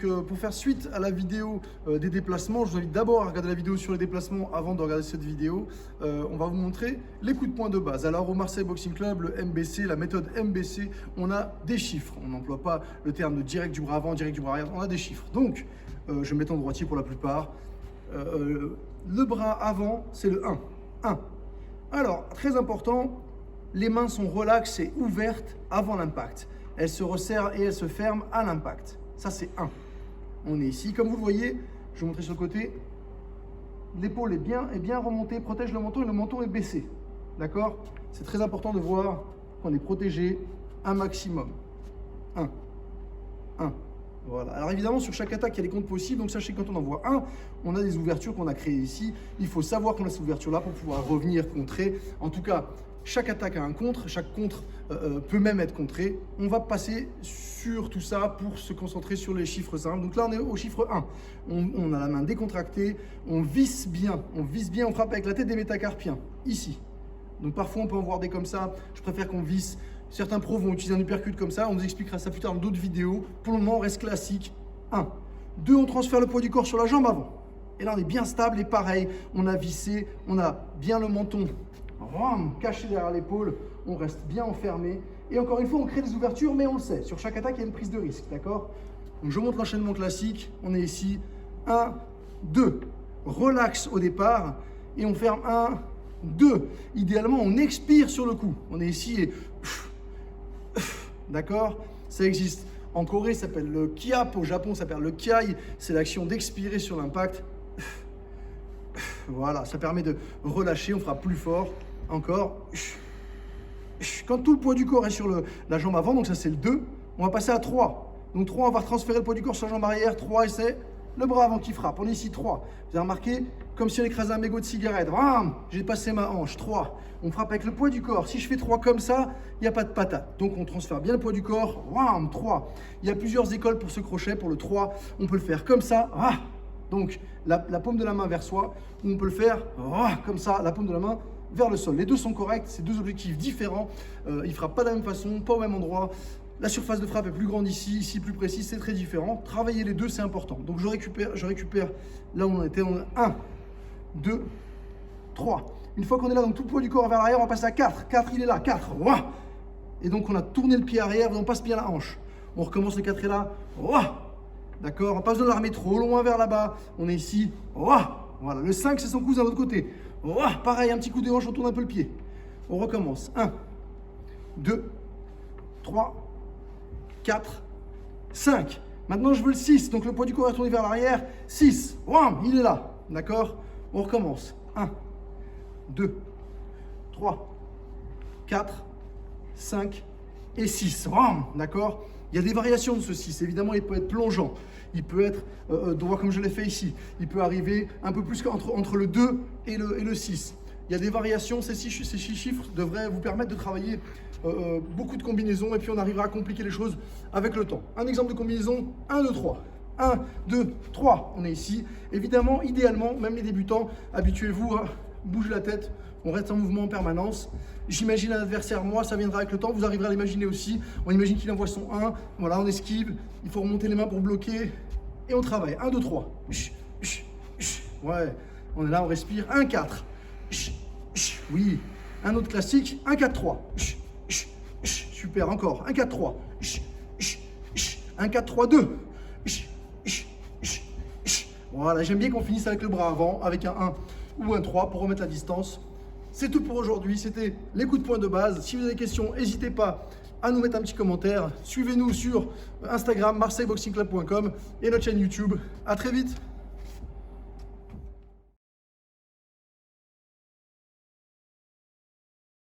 pour faire suite à la vidéo des déplacements, je vous invite d'abord à regarder la vidéo sur les déplacements avant de regarder cette vidéo. On va vous montrer les coups de poing de base. Alors au Marseille Boxing Club, le MBC, la méthode MBC, on a des chiffres. On n'emploie pas le terme de direct du bras avant, direct du bras arrière, on a des chiffres. Donc, je vais mettre en droitier pour la plupart. Le bras avant, c'est le 1. 1. Alors, très important, les mains sont relaxes et ouvertes avant l'impact. Elles se resserrent et elles se ferment à l'impact. Ça, c'est 1. On est ici. Comme vous le voyez, je vais vous montrer sur le côté. L'épaule est bien remontée, protège le menton et le menton est baissé. D'accord? C'est très important de voir qu'on est protégé un maximum. 1. 1. Voilà. Alors évidemment, sur chaque attaque, il y a des comptes possibles. Donc sachez que quand on en voit un, on a des ouvertures qu'on a créées ici. Il faut savoir qu'on a cette ouverture-là pour pouvoir revenir contrer. En tout cas, chaque attaque a un contre. Chaque contre peut même être contré. On va passer sur tout ça pour se concentrer sur les chiffres simples. Donc là, on est au chiffre 1. On a la main décontractée. On visse bien. On frappe avec la tête des métacarpiens. Ici. Donc parfois, on peut en voir des comme ça. Je préfère qu'on visse. Certains pros vont utiliser un uppercut comme ça, on nous expliquera ça plus tard dans d'autres vidéos. Pour le moment, on reste classique. 1. 2, on transfère le poids du corps sur la jambe avant. Et là, on est bien stable et pareil, on a vissé, on a bien le menton caché derrière l'épaule, on reste bien enfermé. Et encore une fois, on crée des ouvertures, mais on le sait. Sur chaque attaque, il y a une prise de risque, d'accord? Donc je montre l'enchaînement classique, on est ici. 1, 2, relax au départ et on ferme 1, 2. Idéalement, on expire sur le coup. On est ici et... D'accord? Ça existe en Corée, ça s'appelle le kiap, au Japon, ça s'appelle le kiai. C'est l'action d'expirer sur l'impact. Voilà, ça permet de relâcher, on fera plus fort. Encore. Quand tout le poids du corps est sur la jambe avant, donc ça c'est le 2, on va passer à 3. Donc 3, on va transférer le poids du corps sur la jambe arrière. 3, et c'est le bras avant qui frappe. On est ici 3. Vous avez remarqué, comme si on écrasait un mégot de cigarette. J'ai passé ma hanche. 3. On frappe avec le poids du corps. Si je fais 3 comme ça, il n'y a pas de patate. Donc on transfère bien le poids du corps. 3. Il y a plusieurs écoles pour ce crochet. Pour le 3, on peut le faire comme ça. Donc la paume de la main vers soi. Ou on peut le faire comme ça, la paume de la main vers le sol. Les deux sont corrects. C'est deux objectifs différents. Ils ne frappent pas de la même façon, pas au même endroit. La surface de frappe est plus grande ici plus précise, c'est très différent. Travailler les deux, c'est important. Donc je récupère là où on était. On a 1, 2, 3. Une fois qu'on est là, donc tout le poids du corps vers l'arrière, on va passer à 4. 4, il est là, 4. Et donc on a tourné le pied arrière, on passe bien la hanche. On recommence, le 4 est là. D'accord? On n'a pas besoin de l'armer trop loin vers là-bas. On est ici. Voilà, le 5, c'est son cousin de l'autre côté. Pareil, un petit coup de hanche, on tourne un peu le pied. On recommence. 1, 2, 3, 4, 5. Maintenant, je veux le 6. Donc, le poids du corps est tourné vers l'arrière. 6. Il est là. D'accord? On recommence. 1, 2, 3, 4, 5 et 6. D'accord? Il y a des variations de ce 6. Évidemment, il peut être plongeant. Il peut être droit comme je l'ai fait ici. Il peut arriver un peu plus entre le 2 et le 6. Il y a des variations. Ces 6 chiffres devraient vous permettre de travailler beaucoup de combinaisons et puis on arrivera à compliquer les choses avec le temps. Un exemple de combinaison, 1, 2, 3. 1, 2, 3. On est ici. Évidemment, idéalement, même les débutants, habituez-vous à bouger la tête. On reste en mouvement en permanence. J'imagine un adversaire, moi, ça viendra avec le temps. Vous arriverez à l'imaginer aussi. On imagine qu'il envoie son 1. Voilà, on esquive. Il faut remonter les mains pour bloquer. Et on travaille. 1, 2, 3. Ouais, on est là, on respire. 1, 4. Oui. Un autre classique. 1, 4, 3. Super, encore. 1, 4, 3. 1, 4, 3, 2. Voilà, j'aime bien qu'on finisse avec le bras avant, avec un 1 ou un 3 pour remettre la distance. C'est tout pour aujourd'hui, c'était les coups de poing de base. Si vous avez des questions, n'hésitez pas à nous mettre un petit commentaire. Suivez-nous sur Instagram, marseilleboxingclub.com et notre chaîne YouTube. À très vite.